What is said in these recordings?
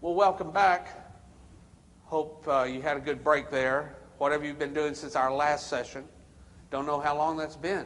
Well, welcome back. Hope you had a good break there. Whatever you've been doing since our last session. Don't know how long that's been,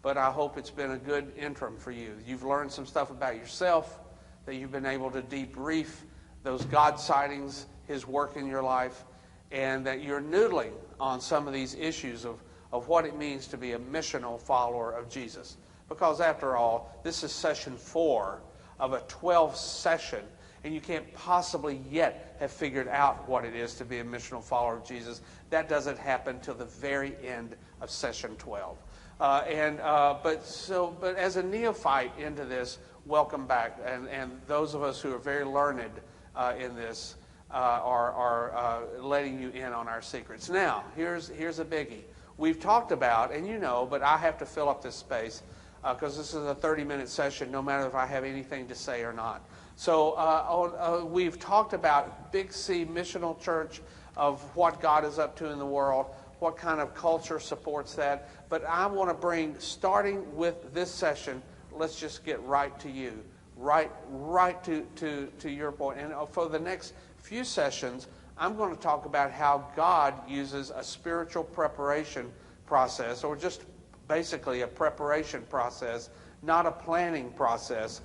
but I hope it's been a good interim for you. You've learned some stuff about yourself, that you've been able to debrief those God sightings, His work in your life, and that you're noodling on some of these issues of what it means to be a missional follower of Jesus. Because after all, this is session 4 of a 12 session, and you can't possibly yet have figured out what it is to be a missional follower of Jesus. That doesn't happen till the very end of session 12. But as a neophyte into this, welcome back. And those of us who are very learned in this are letting you in on our secrets. Now, here's a biggie. We've talked about, and you know, but I have to fill up this space because this is a 30-minute session, no matter if I have anything to say or not. So we've talked about Big C Missional Church, of what God is up to in the world, what kind of culture supports that. But I want to bring, starting with this session, let's just get right to you, right to your point. And for the next few sessions, I'm going to talk about how God uses a spiritual preparation process, or just basically a preparation process, not a planning process,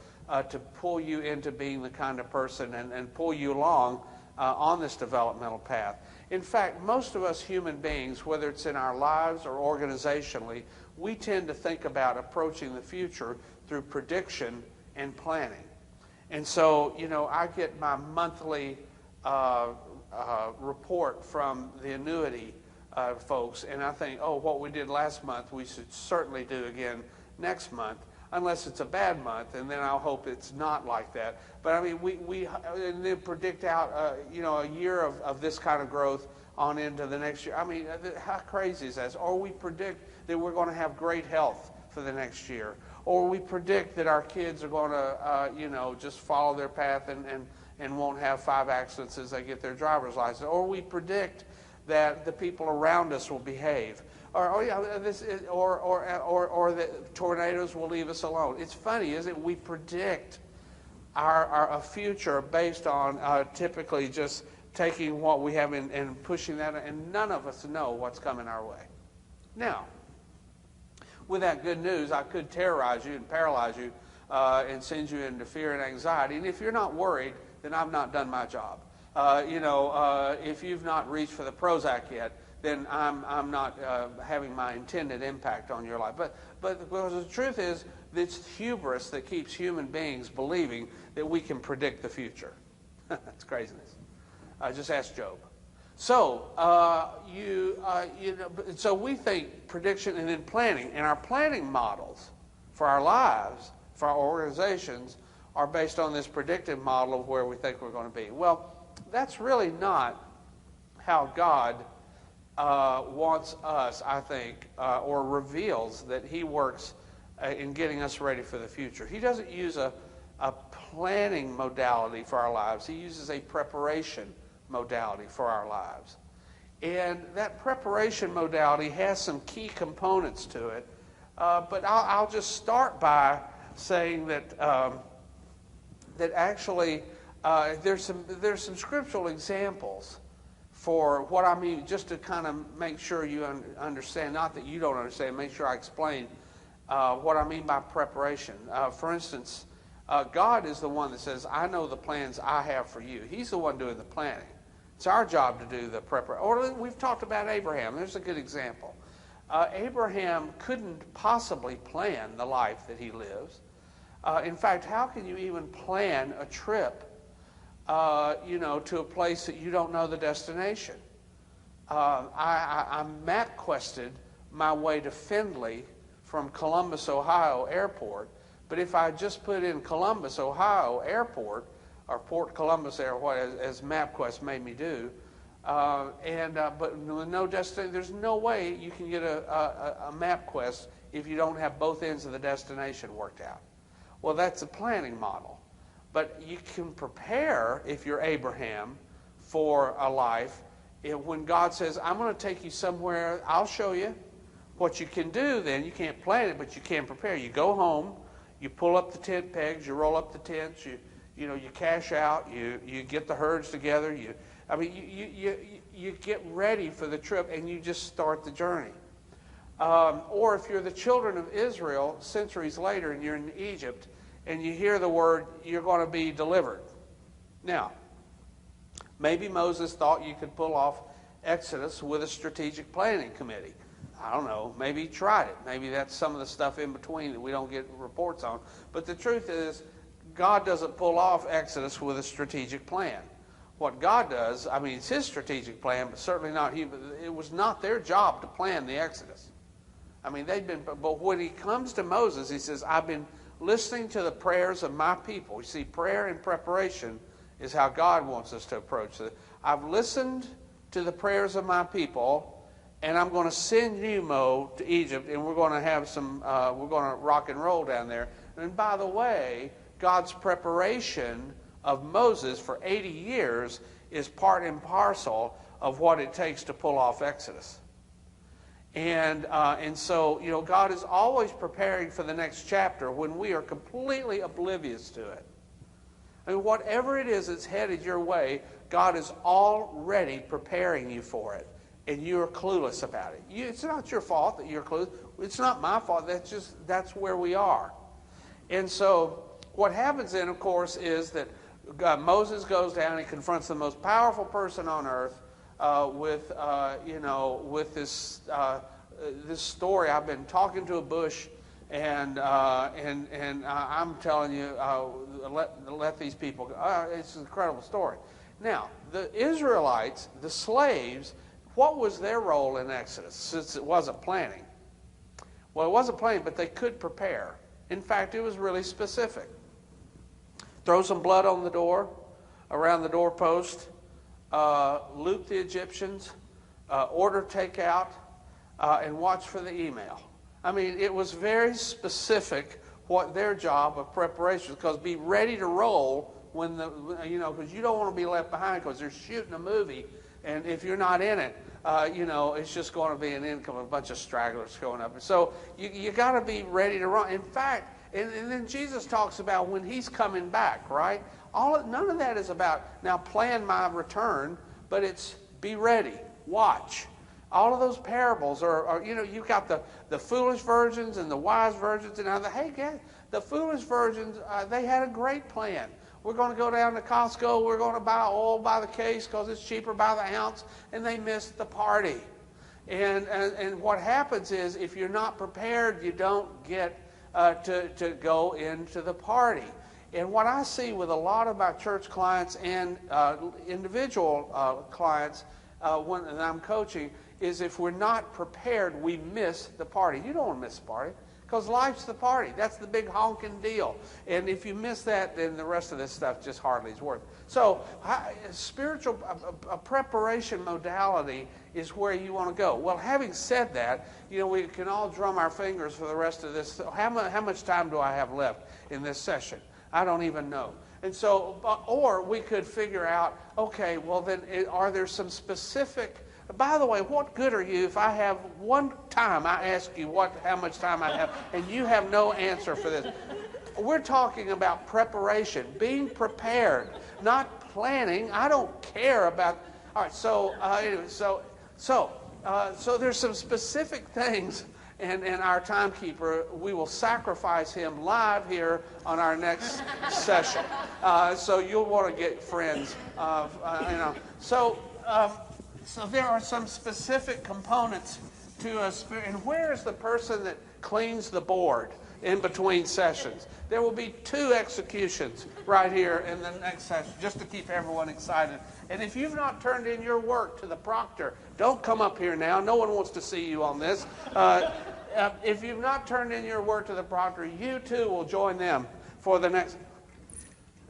to pull you into being the kind of person and pull you along on this developmental path. In fact, most of us human beings, whether it's in our lives or organizationally, we tend to think about approaching the future through prediction and planning. And so, you know, I get my monthly report from the annuity folks, and I think, oh, what we did last month, we should certainly do again next month, unless it's a bad month, and then I'll hope it's not like that. But I mean, we and then predict out, a year of this kind of growth on into the next year. I mean, how crazy is that? Or we predict that we're going to have great health for the next year. Or we predict that our kids are going to, just follow their path and won't have 5 accidents as they get their driver's license. Or we predict that the people around us will behave. Or that tornadoes will leave us alone. It's funny, isn't it? We predict our future based on typically just taking what we have and pushing that, and none of us know what's coming our way. Now, with that good news, I could terrorize you and paralyze you and send you into fear and anxiety. And if you're not worried, then I've not done my job. If you've not reached for the Prozac yet, then I'm not having my intended impact on your life. But because the truth is, it's hubris that keeps human beings believing that we can predict the future. That's craziness. Just ask Job. So so we think prediction and then planning, and our planning models for our lives, for our organizations, are based on this predictive model of where we think we're going to be. Well, that's really not how God wants us, I think, or reveals that He works in getting us ready for the future. He doesn't use a planning modality for our lives. He uses a preparation modality for our lives. And that preparation modality has some key components to it. But I'll just start by saying that that actually there's some scriptural examples for what I mean, just to kind of make sure you understand, not that you don't understand, make sure I explain what I mean by preparation. For instance, God is the one that says, I know the plans I have for you. He's the one doing the planning. It's our job to do the preparation. Or we've talked about Abraham. There's a good example. Abraham couldn't possibly plan the life that he lives. In fact, how can you even plan a trip to a place that you don't know the destination? I map quested my way to Findlay from Columbus, Ohio airport, but if I just put in Columbus, Ohio airport, or Port Columbus there, as MapQuest made me do, but with no destination, there's no way you can get a MapQuest if you don't have both ends of the destination worked out. Well, that's a planning model. But you can prepare, if you're Abraham, for a life. When God says, I'm going to take you somewhere, I'll show you. What you can do then, you can't plan it, but you can prepare. You go home, you pull up the tent pegs, you roll up the tents, you cash out, you get the herds together, you get ready for the trip, and you just start the journey. Or if you're the children of Israel centuries later and you're in Egypt and you hear the word, you're going to be delivered. Now, maybe Moses thought you could pull off Exodus with a strategic planning committee. I don't know. Maybe he tried it. Maybe that's some of the stuff in between that we don't get reports on. But the truth is, God doesn't pull off Exodus with a strategic plan. What God does, it's his strategic plan, but certainly not he. It was not their job to plan the Exodus. But when he comes to Moses, he says, I've been listening to the prayers of my people. You see, prayer and preparation is how God wants us to approach it. I've listened to the prayers of my people, and I'm going to send you, Mo, to Egypt, and we're going to have we're going to rock and roll down there. And by the way, God's preparation of Moses for 80 years is part and parcel of what it takes to pull off Exodus. And so, God is always preparing for the next chapter when we are completely oblivious to it. Whatever it is that's headed your way, God is already preparing you for it, and you're clueless about it. It's not your fault that you're clueless. It's not my fault. That's where we are. And so what happens then, of course, is that Moses goes down and confronts the most powerful person on earth with this story. I've been talking to a bush, and I'm telling you, let these people go. It's an incredible story. Now, the Israelites, the slaves, what was their role in Exodus, since it wasn't planning? Well, it wasn't planning, but they could prepare. In fact, it was really specific. Throw some blood on the door, around the doorpost, loot the Egyptians, order takeout, and watch for the email. It was very specific what their job of preparation was, because be ready to roll when because you don't want to be left behind, because they're shooting a movie, and if you're not in it, it's just going to be an income, a bunch of stragglers going up. So you got to be ready to run. In fact, and then Jesus talks about when he's coming back, right? None of that is about, now plan my return, but it's be ready, watch. All of those parables are you've got the foolish virgins and the wise virgins, and hey, guys, the foolish virgins, they had a great plan. We're going to go down to Costco, we're going to buy oil by the case because it's cheaper by the ounce, and they missed the party. And what happens is, if you're not prepared, you don't get to go into the party. And what I see with a lot of my church clients and individual clients when I'm coaching is, if we're not prepared, we miss the party. You don't want to miss the party, because life's the party. That's the big honking deal. And if you miss that, then the rest of this stuff just hardly is worth it. So spiritual preparation modality is where you want to go. Well, having said that, we can all drum our fingers for the rest of this. How much time do I have left in this session? I don't even know. And so, or we could figure out, okay, well then, are there some specific... By the way, what good are you if I have one time I ask you how much time I have, and you have no answer for this? We're talking about preparation, being prepared, not planning. I don't care about... All right, so anyway, so there's some specific things, and our timekeeper, we will sacrifice him live here on our next session. So you'll want to get friends. So there are some specific components to a spirit. And where is the person that cleans the board in between sessions? There will be 2 executions right here in the next session, just to keep everyone excited. And if you've not turned in your work to the proctor, don't come up here now. No one wants to see you on this. If you've not turned in your work to the proctor, you too will join them for the next...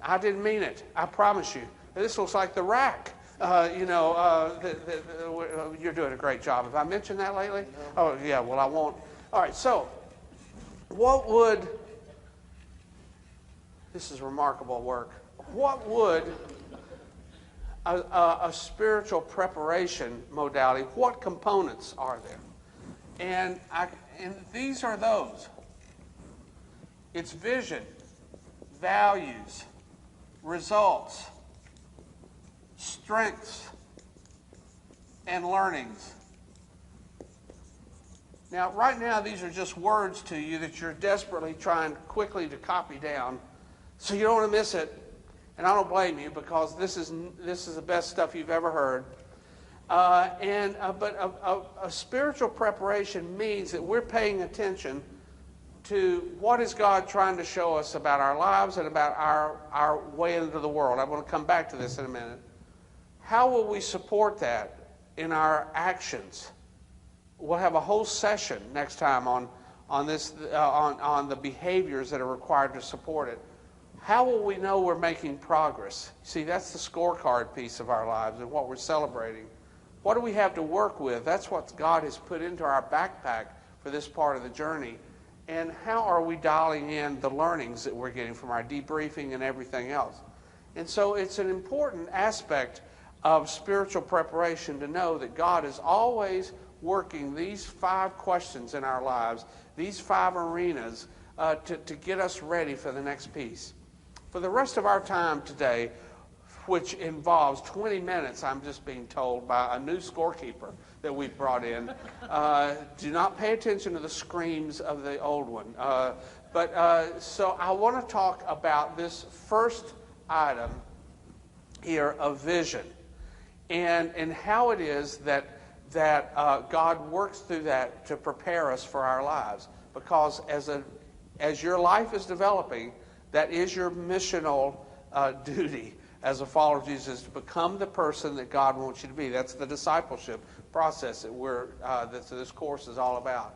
I didn't mean it. I promise you. This looks like the rack. You're doing a great job. Have I mentioned that lately? No. Oh, yeah, well, I won't. All right, so what would... This is remarkable work. What would a spiritual preparation modality, what components are there? And these are those. It's vision, values, results, strengths, and learnings. Now, right now, these are just words to you that you're desperately trying quickly to copy down, so you don't want to miss it. And I don't blame you, because this is the best stuff you've ever heard. But a spiritual preparation means that we're paying attention to what is God trying to show us about our lives and about our way into the world. I'm going to come back to this in a minute. How will we support that in our actions? We'll have a whole session next time on the behaviors that are required to support it. How will we know we're making progress? See, that's the scorecard piece of our lives and what we're celebrating. What do we have to work with? That's what God has put into our backpack for this part of the journey. And how are we dialing in the learnings that we're getting from our debriefing and everything else? And so it's an important aspect of spiritual preparation to know that God is always working these 5 questions in our lives, these 5 arenas, to get us ready for the next piece. For the rest of our time today, which involves 20 minutes, I'm just being told by a new scorekeeper that we've brought in. Do not pay attention to the screams of the old one. So I want to talk about this first item here of vision, and how it is that God works through that to prepare us for our lives. Because as your life is developing, that is your missional duty as a follower of Jesus, to become the person that God wants you to be. That's the discipleship process that this course is all about.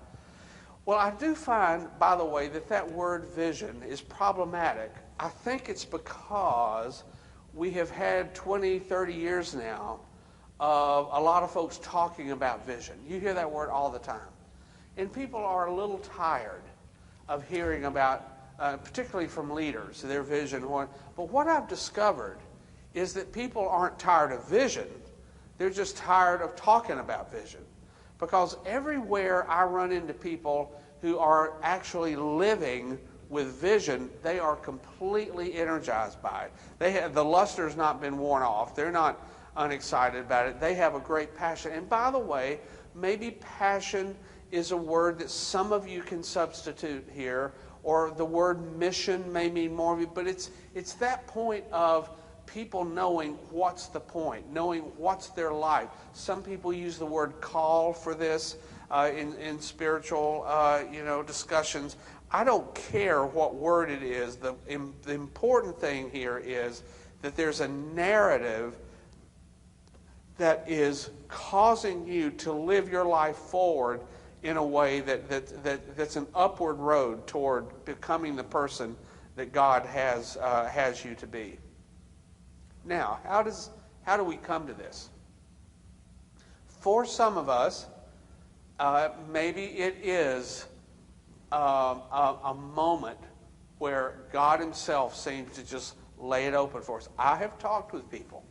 Well, I do find, by the way, that word vision is problematic. I think it's because we have had 20, 30 years now of a lot of folks talking about vision. You hear that word all the time. And people are a little tired of hearing about, particularly from leaders, their vision. But what I've discovered is that people aren't tired of vision. They're just tired of talking about vision. Because everywhere I run into people who are actually living with vision, they are completely energized by it. The luster's not been worn off. They're not unexcited about it. They have a great passion. And by the way, maybe passion is a word that some of you can substitute here, or the word mission may mean more of it, but it's that point of people knowing what's the point, knowing what's their life. Some people use the word call for this in spiritual discussions. I don't care what word it is. The important thing here is that there's a narrative that is causing you to live your life forward in a way that's an upward road toward becoming the person that God has you to be. Now, how do we come to this? For some of us, maybe it is a moment where God himself seems to just lay it open for us. I have talked with people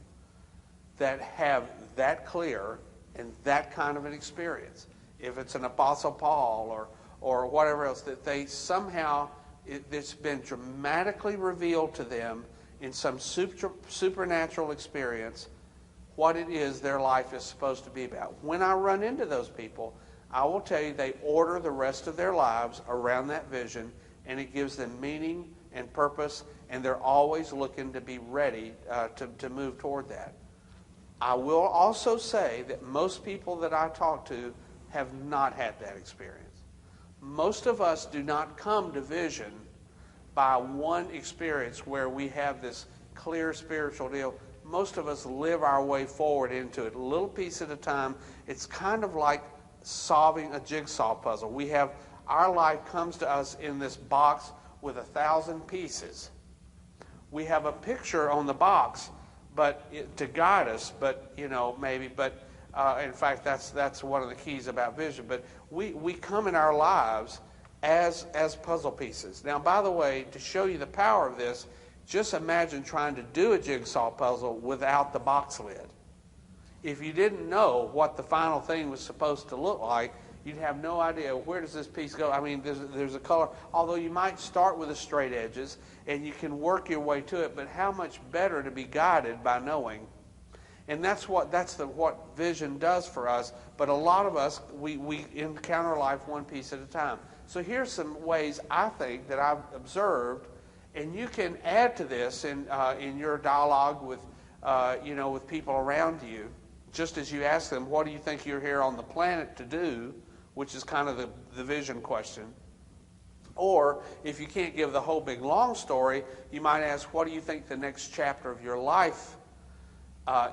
that have that clear and that kind of an experience. If it's an Apostle Paul or whatever else, that they somehow, it's been dramatically revealed to them in some supernatural experience what it is their life is supposed to be about. When I run into those people, I will tell you they order the rest of their lives around that vision, and it gives them meaning and purpose, and they're always looking to be ready to move toward that. I will also say that most people that I talk to have not had that experience. Most of us do not come to vision by one experience where we have this clear spiritual deal. Most of us live our way forward into it, a little piece at a time. It's kind of like solving a jigsaw puzzle. Our life comes to us in this box with 1,000 pieces. We have a picture on the box, to guide us, maybe. But in fact, that's one of the keys about vision. But we come in our lives as puzzle pieces. Now, by the way, to show you the power of this, just imagine trying to do a jigsaw puzzle without the box lid. If you didn't know what the final thing was supposed to look like, you'd have no idea where does this piece go. I mean, there's a color, although you might start with the straight edges and you can work your way to it, but how much better to be guided by knowing. And that's what vision does for us. But a lot of us, we encounter life one piece at a time. So here's some ways I think that I've observed, and you can add to this in your dialogue with with people around you, just as you ask them, what do you think you're here on the planet to do, which is kind of the vision question. Or if you can't give the whole big long story, you might ask, what do you think the next chapter of your life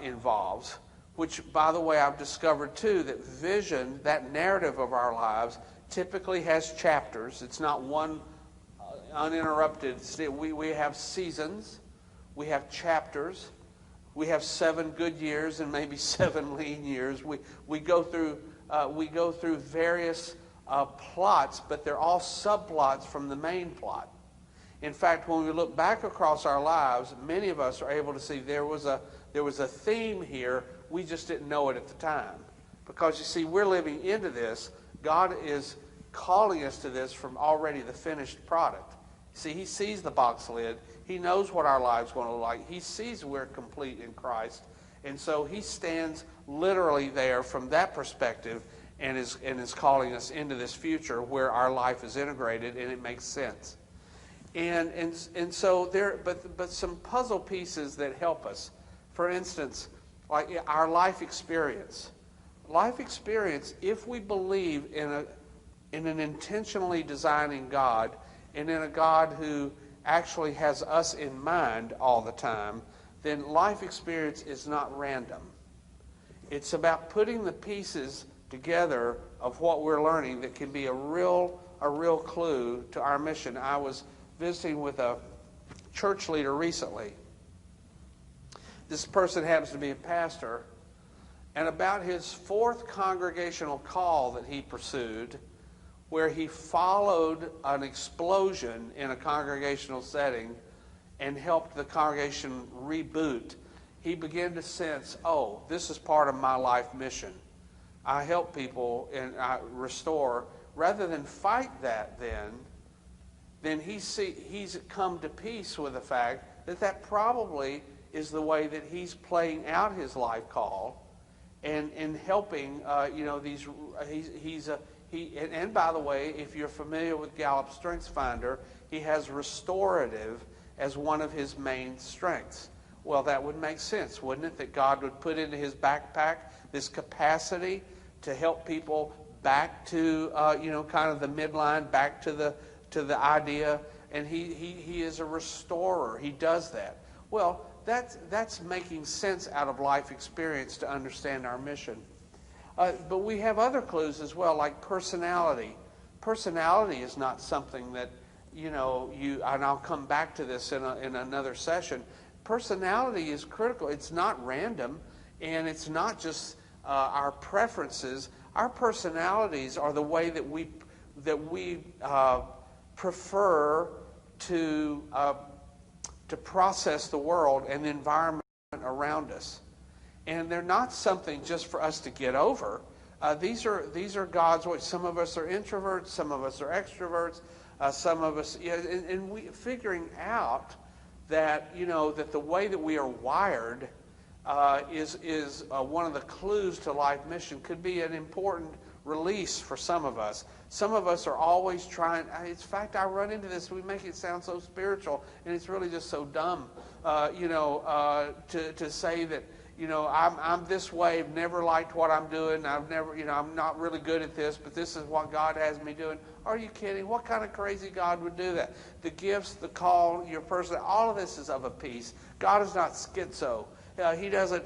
involves? Which, by the way, I've discovered too that vision, that narrative of our lives, typically has chapters. It's not one uninterrupted. We have seasons. We have chapters. We have 7 good years and maybe 7 lean years. We go through various plots, but they're all subplots from the main plot. In fact, when we look back across our lives, many of us are able to see there was a theme here. We just didn't know it at the time. Because, you see, we're living into this. God is calling us to this from already the finished product. See, he sees the box lid. He knows what our lives are going to look like. He sees we're complete in Christ. And so he stands literally there from that perspective and is calling us into this future where our life is integrated and it makes sense. And so there, but some puzzle pieces that help us. For instance, like our life experience. Life experience, if we believe in an intentionally designing God and in a God who actually has us in mind all the time, then life experience is not random. It's about putting the pieces together of what we're learning that can be a real clue to our mission. I was visiting with a church leader recently. This person happens to be a pastor, and about his 4th congregational call that he pursued, where he followed an explosion in a congregational setting and helped the congregation reboot, he began to sense, oh, this is part of my life mission. I help people and I restore. Rather than fight that then he's come to peace with the fact that probably is the way that he's playing out his life call and helping, and by the way, if you're familiar with Gallup's Strengths Finder, he has restorative as one of his main strengths. Well, that would make sense, wouldn't it? That God would put into his backpack this capacity to help people back to, kind of the midline, back to the idea. And he is a restorer. He does that. Well, that's making sense out of life experience to understand our mission. But we have other clues as well, like personality. Personality is not something that, and I'll come back to this in another session. Personality is critical. It's not random, and it's not just our preferences. Our personalities are the way that we prefer to process the world and the environment around us. And they're not something just for us to get over. These are God's ways. Some of us are introverts, some of us are extroverts, some of us, and we figuring out that that the way that we are wired is one of the clues to life mission. Could be an important release for some of us. Some of us are always trying. In fact, I run into this. We make it sound so spiritual, and it's really just so dumb. To say that. I'm this way. I've never liked what I'm doing. I'm not really good at this, but this is what God has me doing. Are you kidding? What kind of crazy God would do that? The gifts, the call, your person, all of this is of a piece. God is not schizo. He doesn't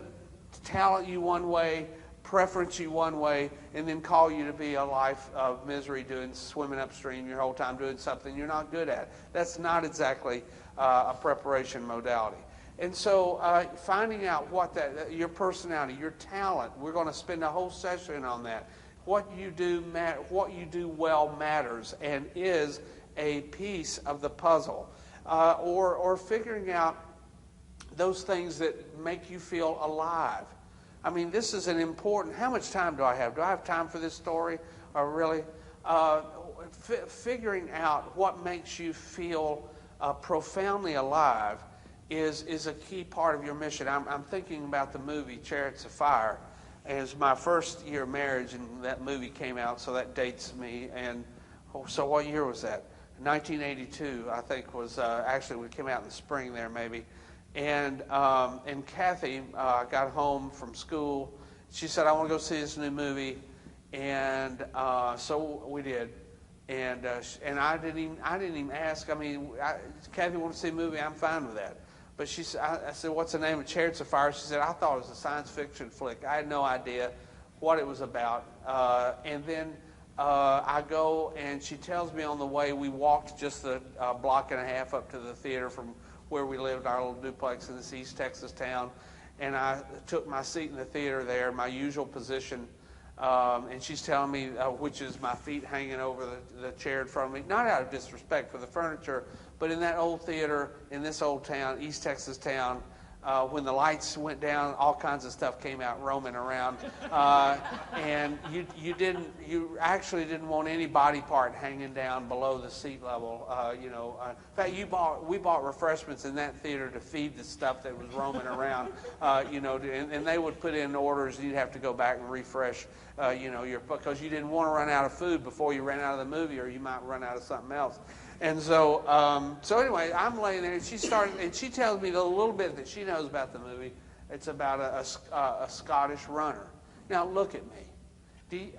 talent you one way, preference you one way, and then call you to be a life of misery swimming upstream your whole time doing something you're not good at. That's not exactly a preparation modality. And so finding out what your personality, your talent, we're going to spend a whole session on that. What you do well matters and is a piece of the puzzle. Or figuring out those things that make you feel alive. I mean, this is an important, how much time do I have? Do I have time for this story? really figuring out what makes you feel profoundly alive is a key part of your mission. I'm thinking about the movie Chariots of Fire. It was my first year of marriage, and that movie came out, so that dates me. And so what year was that? 1982, I think, was actually it came out in the spring there maybe. And Kathy got home from school. She said, "I want to go see this new movie," and so we did. And I didn't even ask. I mean, Kathy wanted to see a movie. I'm fine with that. But she said, I said, "What's the name of Chariots of Fire?" She said, "I thought it was a science fiction flick. I had no idea what it was about." And then I go, and she tells me on the way, we walked just a block and a half up to the theater from where we lived, our little duplex in this East Texas town. And I took my seat in the theater there, my usual position. And she's telling me, which is my feet hanging over the chair in front of me, not out of disrespect for the furniture, but in that old theater, in this old town, East Texas town, when the lights went down, all kinds of stuff came out roaming around. And you actually didn't want any body part hanging down below the seat level. In fact, we bought refreshments in that theater to feed the stuff that was roaming around. And they would put in orders, and you'd have to go back and refresh, because you didn't want to run out of food before you ran out of the movie, or you might run out of something else. And so anyway, I'm laying there, and she tells me the little bit that she knows about the movie. It's about a Scottish runner. Now look at me.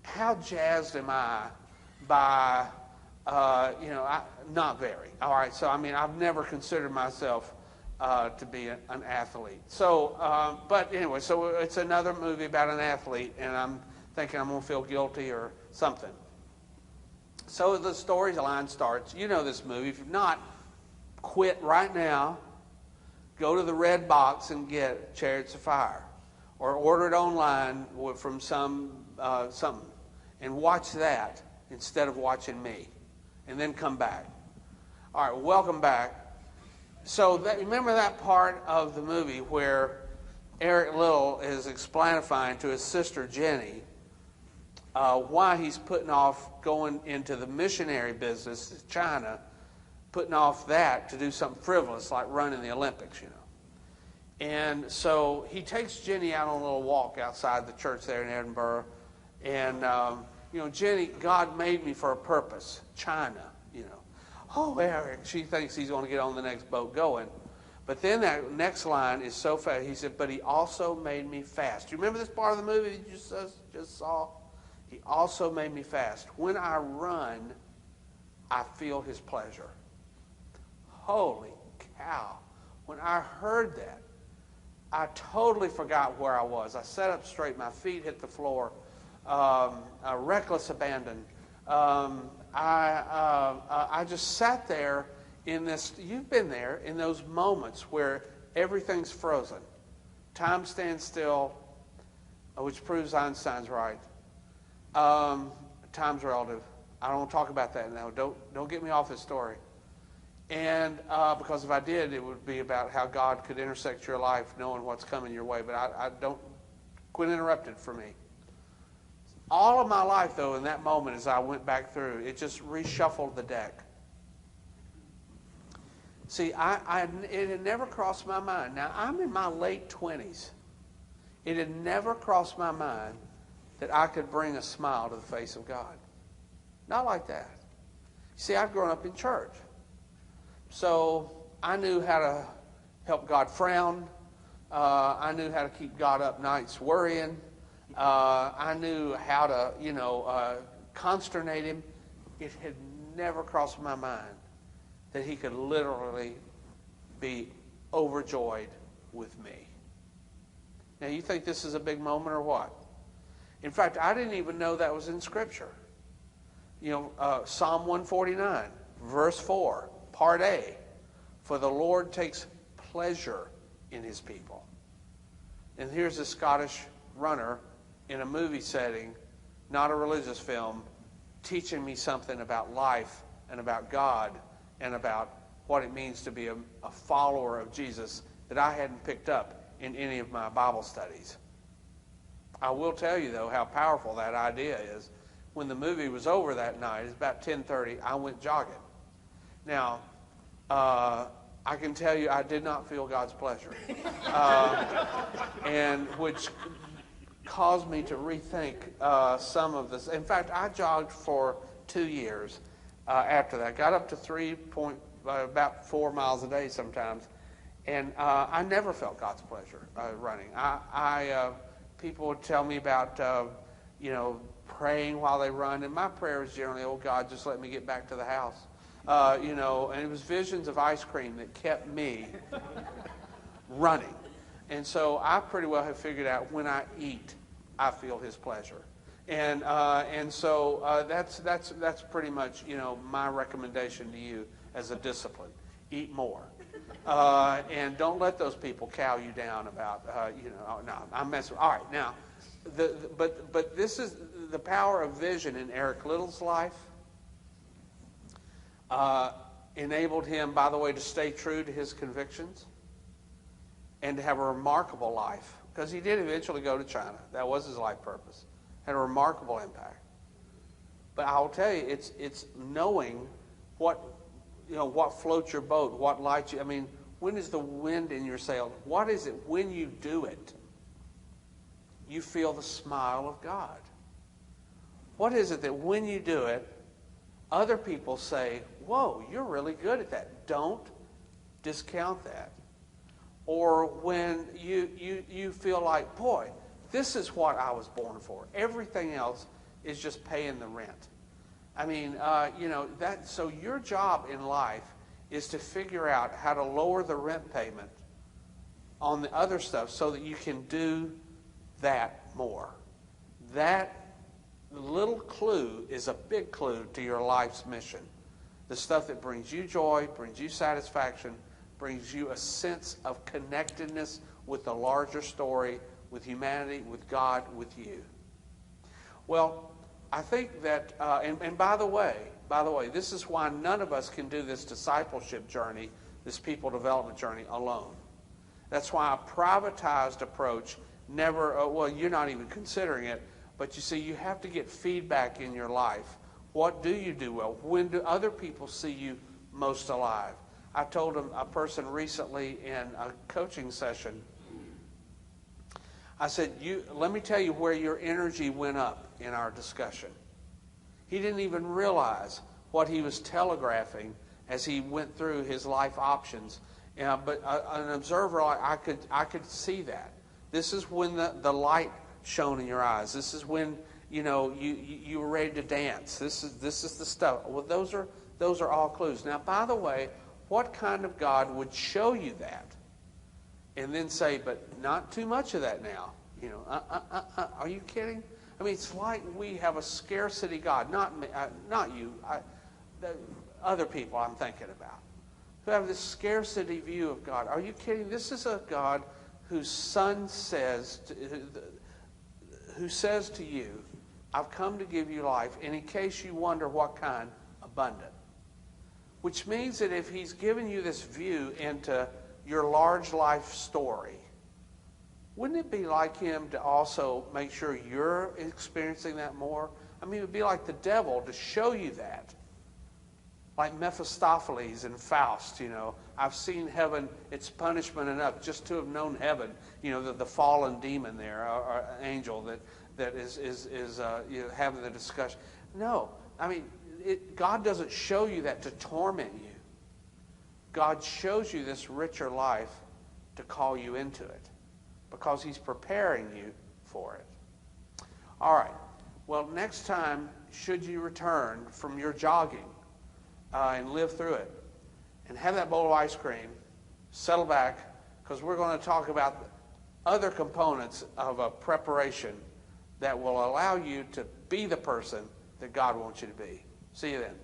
How jazzed am I by, not very. All right, so I've never considered myself to be an athlete. So, but anyway, so it's another movie about an athlete, and I'm thinking I'm going to feel guilty or something. So the storyline starts. You know this movie. If you've not, quit right now. Go to the red box and get Chariots of Fire, or order it online from something, and watch that instead of watching me, and then come back. All right, welcome back. So remember that part of the movie where Eric Little is explanifying to his sister Jenny why he's putting off going into the missionary business, China, putting off that to do something frivolous like running the Olympics, And so he takes Jenny out on a little walk outside the church there in Edinburgh. And, Jenny, God made me for a purpose, China, Oh, Eric, she thinks he's going to get on the next boat going. But then that next line is so fast. He said, "But he also made me fast." Do you remember this part of the movie that you just saw? He also made me fast. When I run, I feel his pleasure. Holy cow. When I heard that, I totally forgot where I was. I sat up straight. My feet hit the floor. Reckless abandon. I just sat there in this. You've been there in those moments where everything's frozen. Time stands still, which proves Einstein's right. Time's relative. I don't want to talk about that now. Don't get me off this story. And because if I did, it would be about how God could intersect your life, knowing what's coming your way. But I don't quit interrupted for me. All of my life, though, in that moment, as I went back through, it just reshuffled the deck. See, it had never crossed my mind. Now, I'm in my late 20s. It had never crossed my mind that I could bring a smile to the face of God. Not like that. See, I've grown up in church. So I knew how to help God frown. I knew how to keep God up nights worrying. I knew how to, consternate him. It had never crossed my mind that he could literally be overjoyed with me. Now, you think this is a big moment or what? In fact, I didn't even know that was in Scripture. Psalm 149, verse 4, part A, "For the Lord takes pleasure in his people." And here's a Scottish runner in a movie setting, not a religious film, teaching me something about life and about God and about what it means to be a follower of Jesus that I hadn't picked up in any of my Bible studies. I will tell you, though, how powerful that idea is. When the movie was over that night, it's about 10:30, I went jogging. Now, I can tell you I did not feel God's pleasure, and which caused me to rethink some of this. In fact, I jogged for 2 years after that. Got up to about 4 miles a day sometimes, and I never felt God's pleasure running. People would tell me about praying while they run, and my prayer is generally, "Oh God, just let me get back to the house." And it was visions of ice cream that kept me running. And so I pretty well have figured out when I eat, I feel His pleasure. And so that's pretty much my recommendation to you as a discipline: eat more, and don't let those people cow you down about no, I'm messing. All right, now, but this is the power of vision in Eric Little's life. Enabled him, by the way, to stay true to his convictions and to have a remarkable life, because he did eventually go to China. That was his life purpose. Had a remarkable impact. But I'll tell you, it's knowing what floats your boat, what lights you. I mean, when is the wind in your sail? What is it when you do it? You feel the smile of God. What is it that when you do it, other people say, "Whoa, you're really good at that." Don't discount that. Or when you feel like, "Boy, this is what I was born for. Everything else is just paying the rent." I mean, so your job in life is to figure out how to lower the rent payment on the other stuff so that you can do that more. That little clue is a big clue to your life's mission. The stuff that brings you joy, brings you satisfaction, brings you a sense of connectedness with the larger story, with humanity, with God, with you. Well, I think that, and by the way, this is why none of us can do this discipleship journey, this people development journey alone. That's why a privatized approach never, you're not even considering it, but you see, you have to get feedback in your life. What do you do well? When do other people see you most alive? I told a person recently in a coaching session, I said, let me tell you where your energy went up in our discussion. He didn't even realize what he was telegraphing as he went through his life options. But an observer, I could see that. This is when the light shone in your eyes. This is when you were ready to dance. This is the stuff. Well, those are all clues. Now, by the way, what kind of God would show you that and then say, "But not too much of that now"? Are you kidding? I mean, it's like we have a scarcity God, not me, not you, the other people I'm thinking about, who have this scarcity view of God. Are you kidding? This is a God whose Son who says to you, "I've come to give you life, and in case you wonder what kind, abundant." Which means that if He's given you this view into your large life story, wouldn't it be like Him to also make sure you're experiencing that more? I mean, it would be like the devil to show you that. Like Mephistopheles and Faust, I've seen heaven, it's punishment enough just to have known heaven, the fallen demon there, or angel that is having the discussion. No, I mean, God doesn't show you that to torment you. God shows you this richer life to call you into it, because He's preparing you for it. All right, well, next time, should you return from your jogging, and live through it, and have that bowl of ice cream, settle back, because we're going to talk about other components of a preparation that will allow you to be the person that God wants you to be. See you then.